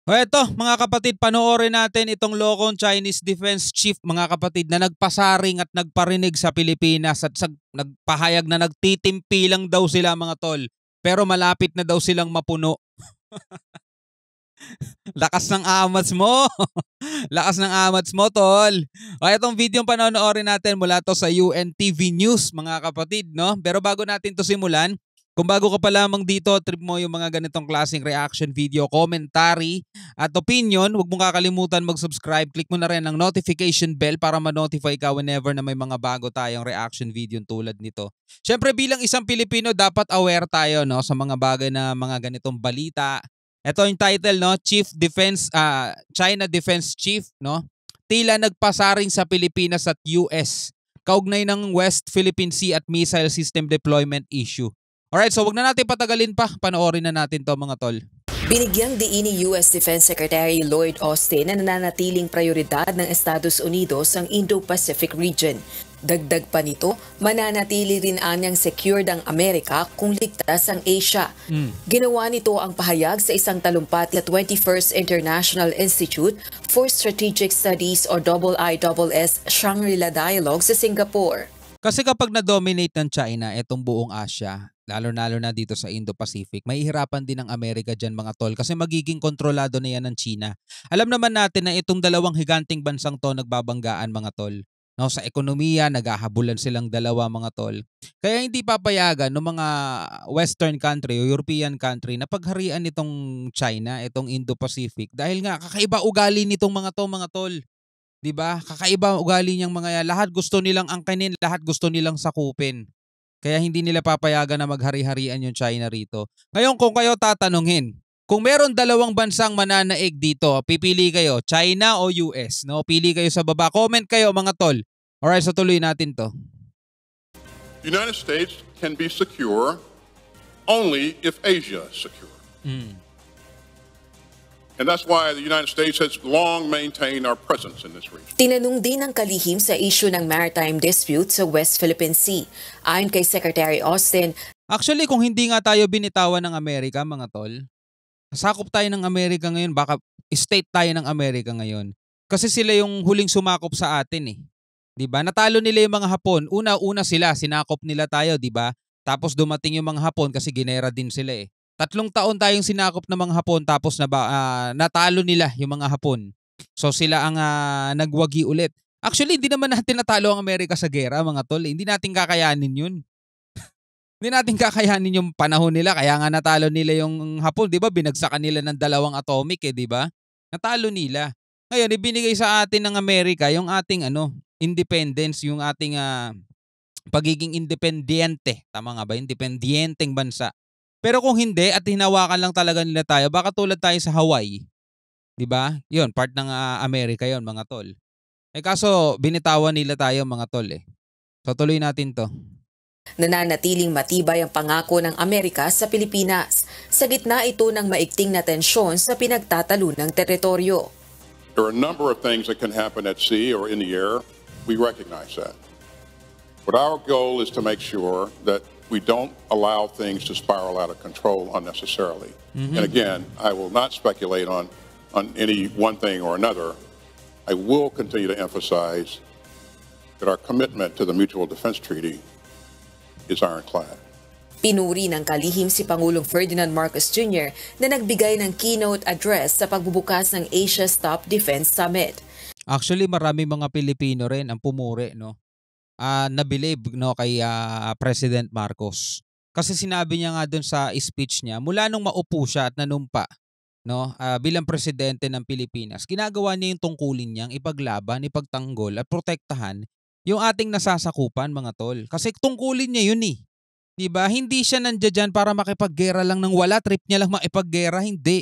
O eto mga kapatid, panoorin natin itong lokong Chinese Defense Chief mga kapatid na nagpasaring at nagparinig sa Pilipinas at nagpahayag na nagtitimpi lang daw sila mga tol. Pero malapit na daw silang mapuno. Lakas ng amats mo! Lakas ng amats mo tol! O etong video panonoorin natin mula to sa UNTV News mga kapatid, no? Pero bago natin to simulan, kung bago ka pa lamang dito, trip mo yung mga ganitong klaseng reaction video, commentary at opinion, huwag mong kakalimutan mag-subscribe. Click mo na rin ang notification bell para ma-notify ka whenever na may mga bago tayong reaction video tulad nito. Siyempre bilang isang Pilipino, dapat aware tayo no, sa mga bagay na mga ganitong balita. Ito yung title, no, China Defense Chief, no? Tila nagpasaring sa Pilipinas at US kaugnay ng West Philippine Sea at missile system deployment issue. Alright, so wag na natin patagalin pa. Panoorin na natin to mga tol. Binigyang diin ni US Defense Secretary Lloyd Austin na nananatiling prioridad ng Estados Unidos ang Indo-Pacific region. Dagdag pa nito, mananatili rin anyang secured ang Amerika kung ligtas ang Asia. Ginawa nito ang pahayag sa isang talumpati sa 21st International Institute for Strategic Studies o IISS Shangri-La Dialogue sa Singapore. Kasi kapag na-dominate ng China itong buong Asia, lalo-lalo na dito sa Indo-Pacific, may hirapan din ang Amerika dyan mga tol kasi magiging kontrolado na yan ng China. Alam naman natin na itong dalawang higanting bansang to nagbabanggaan mga tol. No, sa ekonomiya, naghahabulan silang dalawa mga tol. Kaya hindi papayagan ng mga Western country o European country na pagharian itong China, itong Indo-Pacific dahil nga kakaiba ugali nitong mga to mga tol. 'Di ba? Kakaiba ugali niyang mga yan. Lahat gusto nilang angkinin, lahat gusto nilang sakupin. Kaya hindi nila papayagan na maghari-harian yung China rito. Ngayon kung kayo tatanungin, kung meron dalawang bansang mananaig dito, pipili kayo, China o US, no? Pili kayo sa baba. Comment kayo mga tol. Alright, so tuloy natin 'to. The United States can be secure only if Asia is secure. And that's why the United States has long maintained our presence in this region. Tinanong din ng kalihim sa issue ng maritime dispute sa West Philippine Sea. Ayon kay Secretary Austin, Actually, kung hindi nga tayo binitawan ng Amerika, mga tol, sakop tayo ng Amerika ngayon, baka state tayo ng Amerika ngayon. Kasi sila yung huling sumakop sa atin eh. 'Di ba? Natalo nila yung mga Hapon. Una-una sila, sinakop nila tayo, 'di ba? Tapos dumating yung mga Hapon kasi ginera din sila eh. 3 taon tayong sinakop ng mga Hapon tapos natalo nila yung mga Hapon. So sila ang nagwagi ulit. Actually, hindi naman natin natalo ang Amerika sa gera, mga tol. Hindi natin kakayanin yun. Hindi natin kakayanin yung panahon nila. Kaya nga natalo nila yung Hapon. Di ba? Binagsakan nila ng 2 atomic eh, di ba? Natalo nila. Ngayon, ibinigay sa atin ng Amerika yung ating independence, yung ating pagiging independiente. Tama nga ba? Independenteng bansa. Pero kung hindi at hinawakan lang talaga nila tayo, baka tulad tayo sa Hawaii. 'Di ba? 'Yun, part ng Amerika 'yon, mga tol. Eh kaso binitawan nila tayo mga tol eh. So tuloy natin 'to. nananatiling matibay ang pangako ng Amerika sa Pilipinas. Sa gitna ito ng maigting na tensyon sa pinagtatalunang teritoryo. There are a number of things that can happen at sea or in the air. We recognize that. But our goal is to make sure that we don't allow things to spiral out of control unnecessarily. And again, I will not speculate on any one thing or another. I will continue to emphasize that our commitment to the Mutual Defense Treaty is ironclad. Pinuri ng kalihim si Pangulong Ferdinand Marcos Jr. na nagbigay ng keynote address sa pagbubukas ng Asia's Top Defense Summit. Actually, marami mga Pilipino rin ang pumuri, no? Nabilib no kay President Marcos. Kasi sinabi niya nga doon sa speech niya, mula nung maupo siya at nanumpa, no, bilang presidente ng Pilipinas, ginagawa niya yung tungkulin niyang ipaglaban, ipagtanggol at protektahan yung ating nasasakupan, mga tol. Kasi tungkulin niya yun eh. 'Di ba? Hindi siya nandiyan para makipaggera lang ng wala, trip niya lang makipaggera, hindi.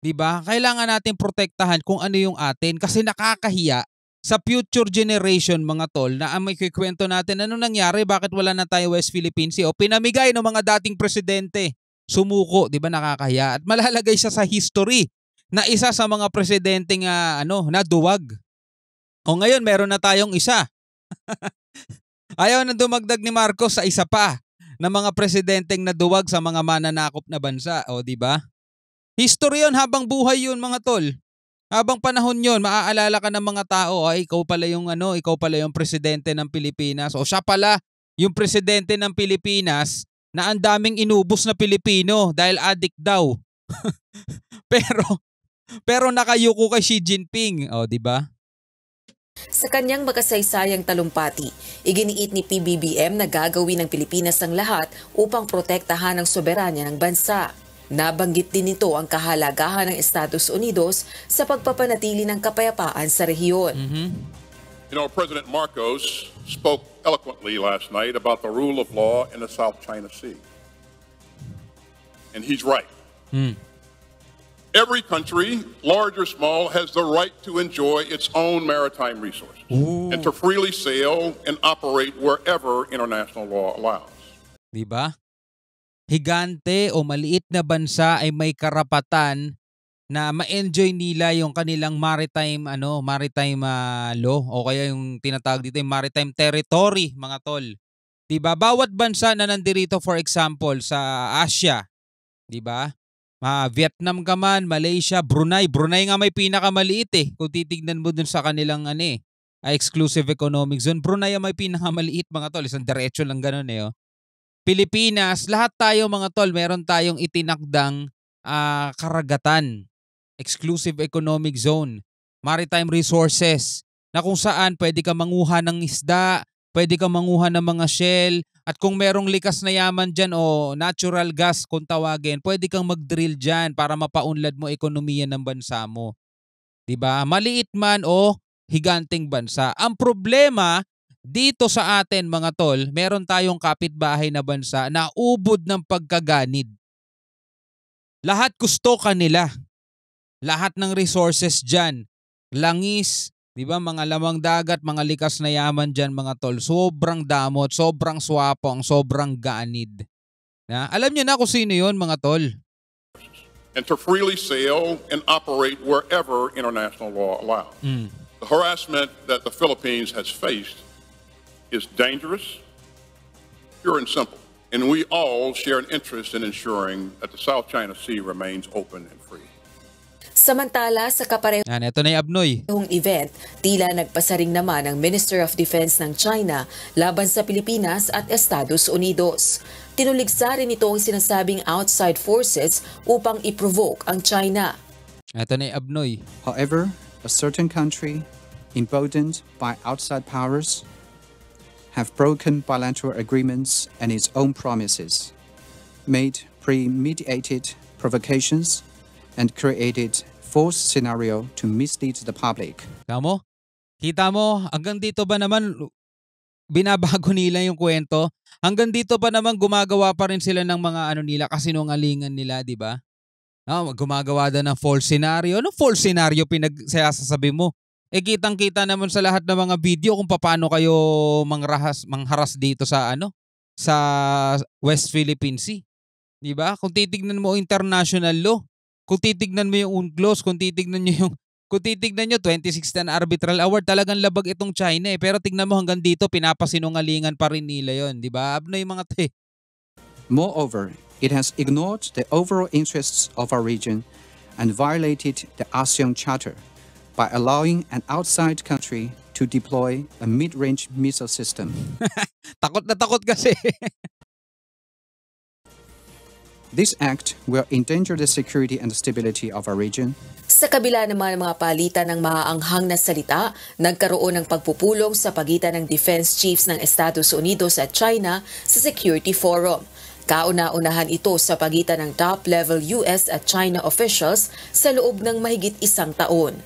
'Di ba? Kailangan natin protektahan kung ano yung atin kasi nakakahiya sa future generation, mga tol, na ang may kikwento natin ano nangyari, bakit wala na tayo West Philippine Sea o pinamigay ng mga dating presidente. Sumuko, 'di ba, nakakahiya at malalagay siya sa history na isa sa mga presidenteng naduwag. O ngayon meron na tayong isa. Ayaw na dumagdag ni Marcos sa isa pa na mga presidenteng naduwag sa mga mananakop na bansa, o 'di ba? History yun, habang buhay yun mga tol. Habang panahon yun, maaalala ka ng mga tao, ay ikaw pala yung ikaw pala yung presidente ng Pilipinas. O siya pala yung presidente ng Pilipinas na ang daming inubos na Pilipino dahil addict daw. pero pero nakayuko kay Xi Jinping, o di ba? Sa kanyang makasaysayang talumpati, iginiit ni PBBM na gagawin ng Pilipinas ang lahat upang protektahan ang soberanya ng bansa. Nabanggit din nito ang kahalagahan ng Estados Unidos sa pagpapanatili ng kapayapaan sa rehiyon. You know, President Marcos spoke eloquently last night about the rule of law in the South China Sea. And he's right. Every country, large or small, has the right to enjoy its own maritime resources and to freely sail and operate wherever international law allows. Di ba? Higante o maliit na bansa ay may karapatan na ma-enjoy nila yung kanilang maritime law o kaya yung tinatawag dito yung maritime territory, mga tol. 'Di ba? Bawat bansa na nandirito, for example sa Asia, 'di ba? Vietnam ka man, Malaysia, Brunei nga may pinakamaliit eh. Kung titignan mo dun sa kanilang exclusive economic zone, Brunei ang may pinakamaliit, mga tol. Isang diretso lang ganun eh. Oh. Pilipinas, lahat tayo mga tol, meron tayong itinakdang karagatan, exclusive economic zone, maritime resources, na kung saan pwede ka manguha ng isda, pwede ka manguha ng mga shell, at kung merong likas na yaman dyan o natural gas kung tawagin, pwede kang mag-drill dyan para mapaunlad mo ekonomiya ng bansa mo. Diba? Maliit man o higanting bansa. Ang problema dito sa atin mga tol, meron tayong kapitbahay na bansa na ubod ng pagkaganid. Lahat gusto kanila. Lahat ng resources dyan. Langis, di ba, mga lamang dagat, mga likas na yaman dyan mga tol. Sobrang damot, sobrang swapong, sobrang ganid. Na, alam niyo na kung sino yun mga tol. And to freely sail and operate wherever international law allows. The harassment that the Philippines has faced is dangerous, pure and simple. And we all share an interest in ensuring that the South China Sea remains open and free. Samantala, sa kaparehong Yan, ito na yung Abnoy. event, tila nagpasaring naman ang Minister of Defense ng China laban sa Pilipinas at Estados Unidos. Tinuligsa rin ito ang sinasabing outside forces upang i-provoke ang China. Ito na yung Abnoy. However, a certain country, emboldened by outside powers, have broken bilateral agreements and its own promises, made premeditated provocations, and created false scenario to mislead the public. Kita mo, hanggang dito ba naman binabago nila yung kwento? Hanggang dito pa naman gumagawa pa rin sila ng mga nila, kasinungalingan nila, di ba? Gumagawa daw ng false scenario. Anong false scenario pinagsasabi mo? Kitang-kita naman sa lahat ng mga video kung paano kayo mangharas dito sa sa West Philippine Sea. Di ba? Kung titignan mo international law, kung titignan mo yung UNCLOS, kung titignan nyo 2016 Arbitral Award, talagang labag itong China eh. Pero tignan mo hanggang dito, pinapasinungalingan pa rin nila yun. Di ba? Abnoy mga Moreover, it has ignored the overall interests of our region and violated the ASEAN Charter by allowing an outside country to deploy a mid-range missile system. Takot na takot kasi. This act will endanger the security and stability of our region. Sa kabila naman ng mga palitan ng maaanghang na salita, nagkaroon ng pagpupulong sa pagitan ng defense chiefs ng Estados Unidos at China sa Security Forum. Kauna-unahan ito sa pagitan ng top-level US at China officials sa loob ng mahigit isang taon.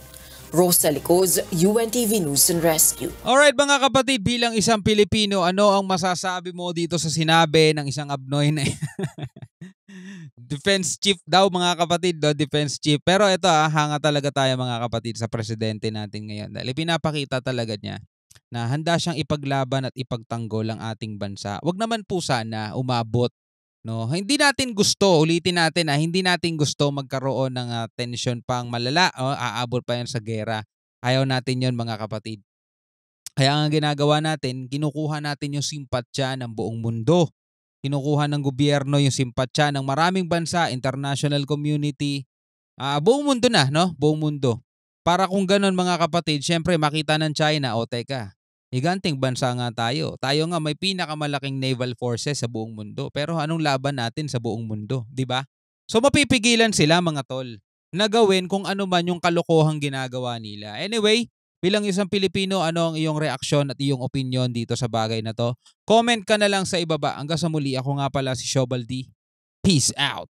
Rosa Licoz, UNTV News and Rescue. Alright mga kapatid, bilang isang Pilipino, ano ang masasabi mo dito sa sinabi ng isang Abnoy na defense chief daw mga kapatid, defense chief. Pero ito hanga talaga tayo mga kapatid sa presidente natin ngayon. Dahil pinapakita talaga niya na handa siyang ipaglaban at ipagtanggol ang ating bansa. Wag naman po sana umabot. No, hindi natin gusto, ulitin natin hindi natin gusto magkaroon ng tension pang malala o aabot pa yan sa gera. Ayaw natin yon mga kapatid. Kaya ang ginagawa natin, kinukuha natin yung simpatya ng buong mundo. Kinukuha ng gobyerno yung simpatya ng maraming bansa, international community, Buong mundo na, no? Buong mundo. Para kung ganun mga kapatid, syempre makita ng China, o teka, higanting bansa nga tayo. Tayo nga may pinakamalaking naval forces sa buong mundo. Pero anong laban natin sa buong mundo, di ba? So mapipigilan sila mga tol na gawin kung ano man yung kalokohang ginagawa nila. Anyway, bilang isang Pilipino, ano ang iyong reaksyon at iyong opinion dito sa bagay na to? Comment ka na lang sa ibaba. Hanggang sa muli, ako nga pala si Shobal D. Peace out!